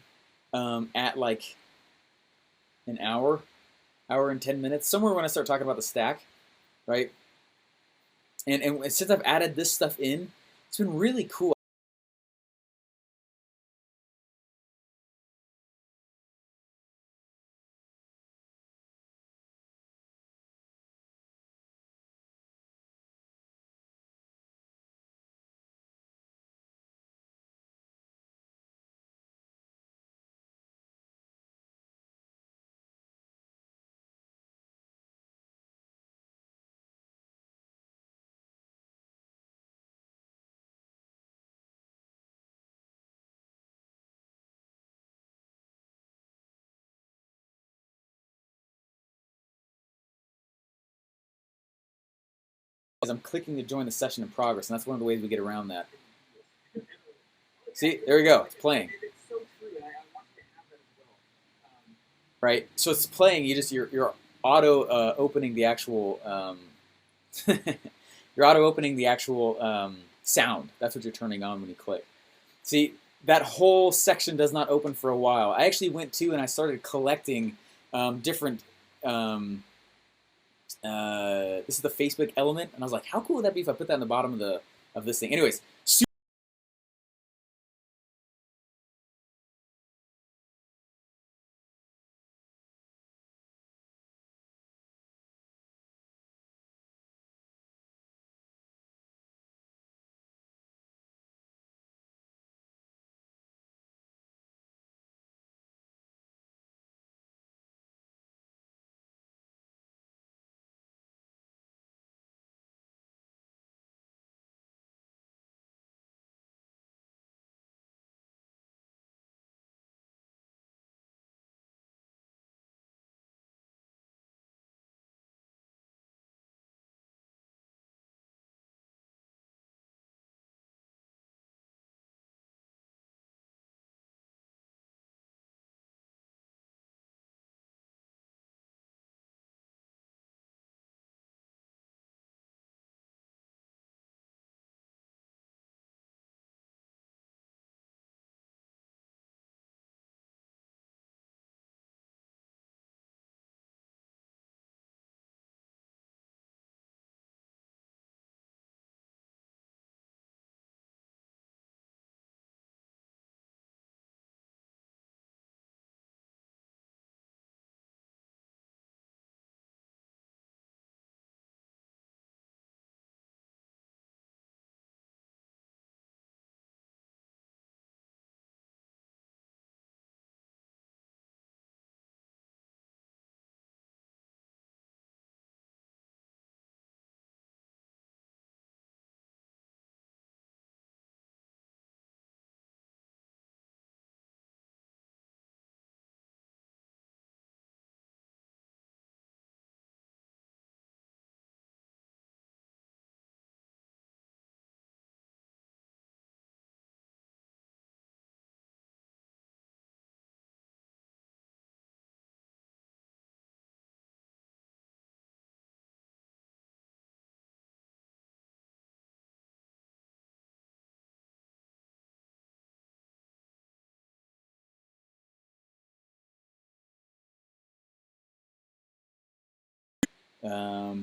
at like an hour and 10 minutes, somewhere when I start talking about the stack, right? And since I've added this stuff in, it's been really cool. As I'm clicking to join the session in progress, and that's one of the ways we get around that. See, there we go. It's playing. Right. So it's playing. You're auto opening the actual you're auto opening the actual sound. That's what you're turning on when you click. See, that whole section does not open for a while. I actually went to and I started collecting different. This is the Facebook element, and I was like, how cool would that be if I put that in the bottom of this thing? Anyways.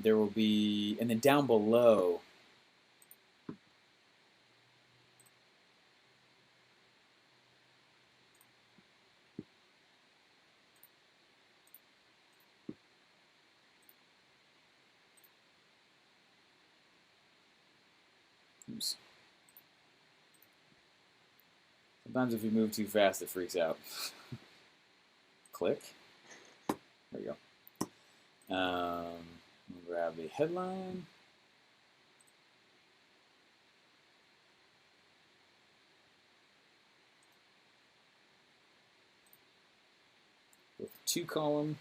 There will be, and then down below, oops. Sometimes if you move too fast, it freaks out. Click. There you go. Grab the headline. Go for 2-column.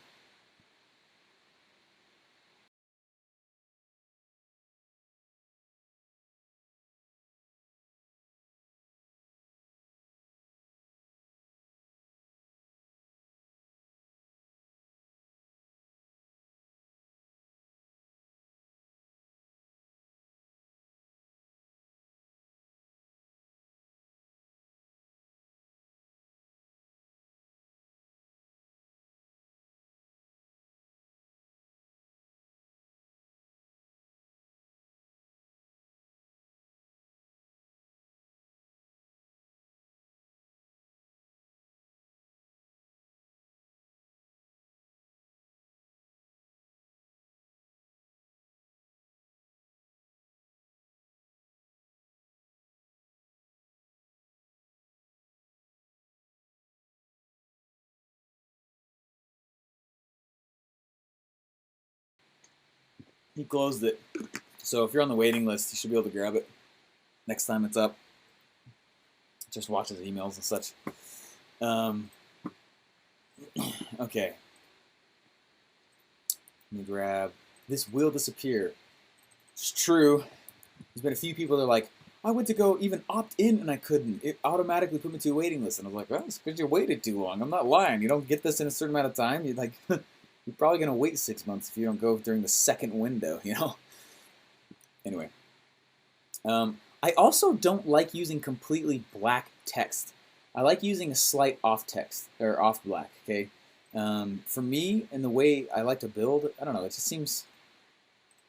He closed it. So if you're on the waiting list, you should be able to grab it next time it's up. Just watch his emails and such. Okay. Let me grab. This will disappear. It's true. There's been a few people that are like, I went to go even opt in and I couldn't. It automatically put me to a waiting list. And I was like, well, it's because you waited too long. I'm not lying. You don't get this in a certain amount of time. You're like, you're probably going to wait 6 months if you don't go during the second window, you know? Anyway. I also don't like using completely black text. I like using a slight off text, or off black, okay? For me, and the way I like to build, I don't know, it just seems,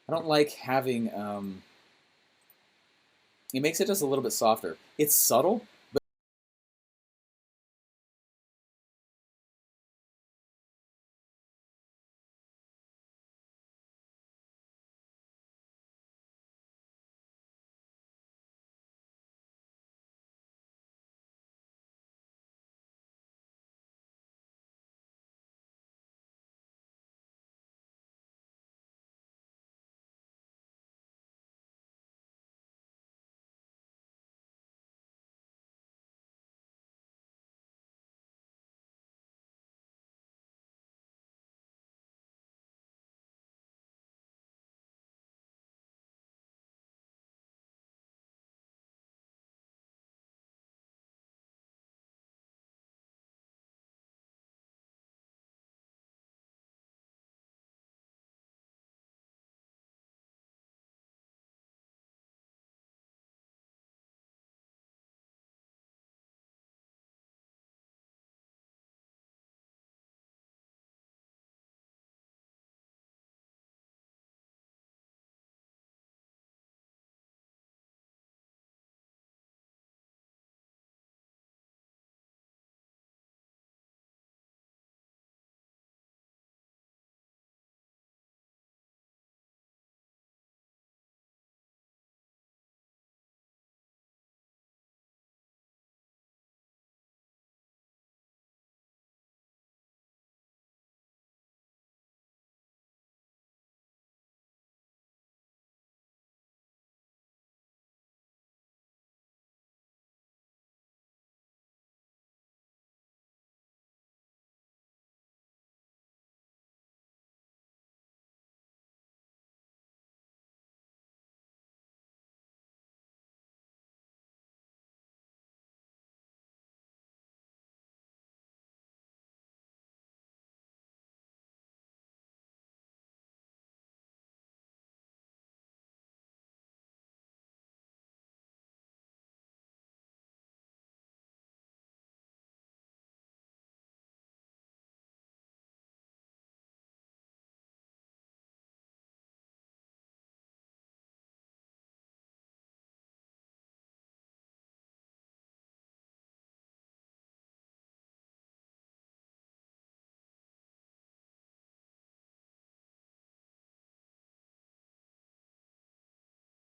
I don't like having, it makes it just a little bit softer. It's subtle, but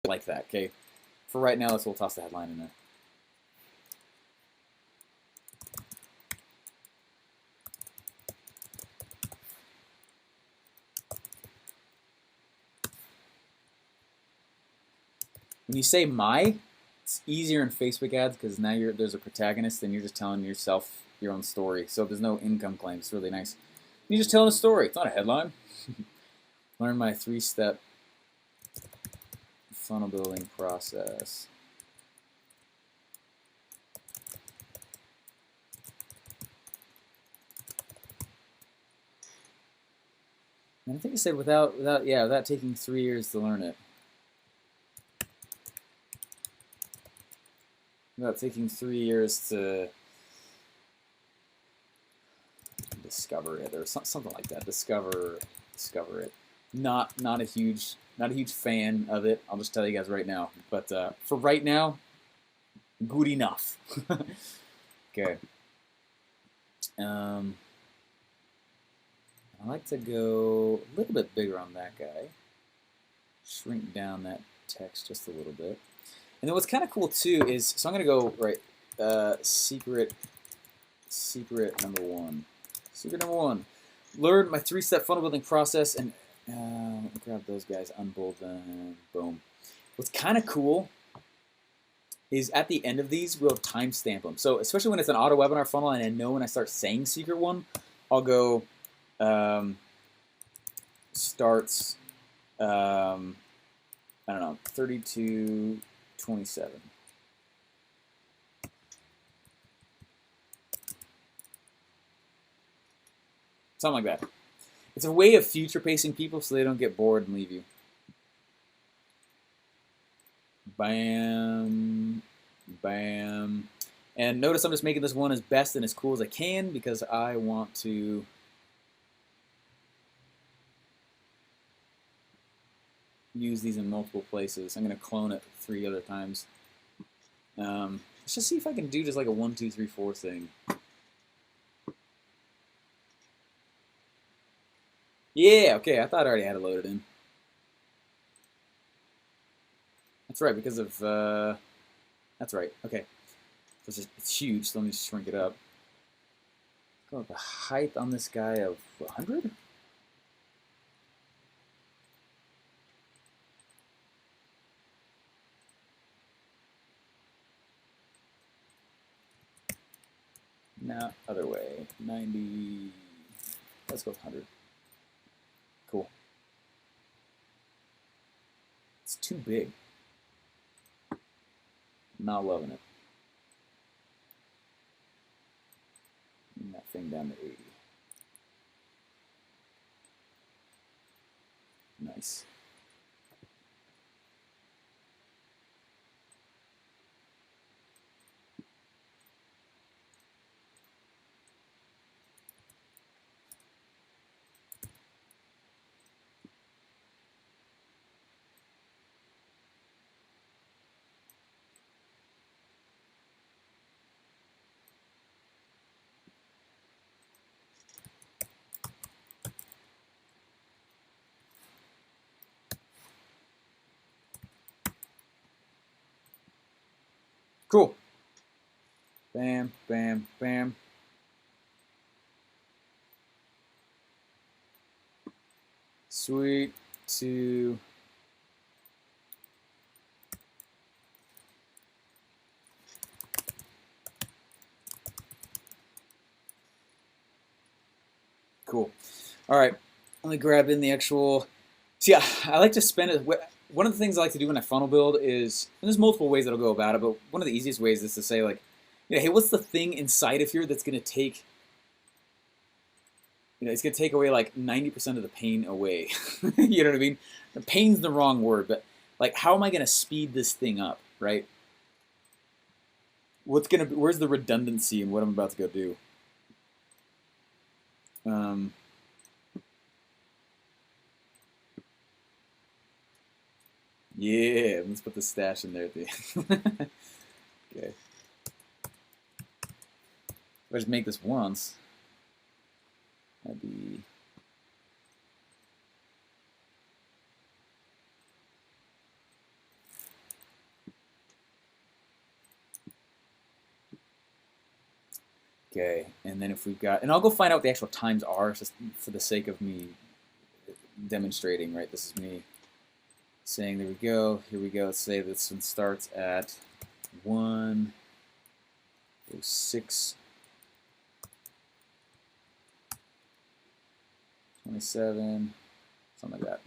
like that, okay? For right now, let's we'll toss the headline in there. When you say my, it's easier in Facebook ads because now there's a protagonist and you're just telling yourself your own story. So there's no income claim. It's really nice. You're just telling a story. It's not a headline. Learn my 3-step funnel building process. And I think I said without taking 3 years to learn it. Without taking 3 years to discover it, or something like that. Discover it. Not a huge fan of it. I'll just tell you guys right now. But for right now, good enough. Okay. I like to go a little bit bigger on that guy. Shrink down that text just a little bit. And then what's kind of cool too is, so I'm going to go, right, secret number one. Secret number one. Learn my 3-step funnel building process, and Grab those guys, unbold them, boom. What's kind of cool is at the end of these, we'll timestamp them. So especially when it's an auto webinar funnel and I know when I start saying secret one, I'll go starts, I don't know, 32:27. Something like that. It's a way of future pacing people so they don't get bored and leave you. Bam, bam. And notice I'm just making this one as best and as cool as I can because I want to use these in multiple places. I'm going to clone it 3 other times. Let's just see if I can do just like a 1, 2, 3, 4 thing. Yeah, okay, I thought I already had it loaded in. That's right, because of, that's right, okay. So it's huge, so let me shrink it up. Go with the height on this guy of 100? No, other way, 90, let's go with 100. Cool. It's too big. Not loving it. Bring that thing down to 80. Nice. Cool. Bam, bam, bam. Sweet. 2. Cool. All right. Let me grab in the actual. See, I like to spend it. One of the things I like to do when I funnel build is, and there's multiple ways that'll go about it, but one of the easiest ways is to say like, hey, what's the thing inside of here that's going to take, it's going to take away like 90% of the pain away. You know what I mean? The pain's the wrong word, but like, how am I going to speed this thing up, right? Where's the redundancy in what I'm about to go do? Yeah, let's put the stash in there at the end. Okay. If I just make this once, that'd be. Okay, and then if we've got, and I'll go find out what the actual times are just for the sake of me demonstrating, right? This is me saying, there we go, here we go. Let's say this one starts at 1:06, 27, something like that.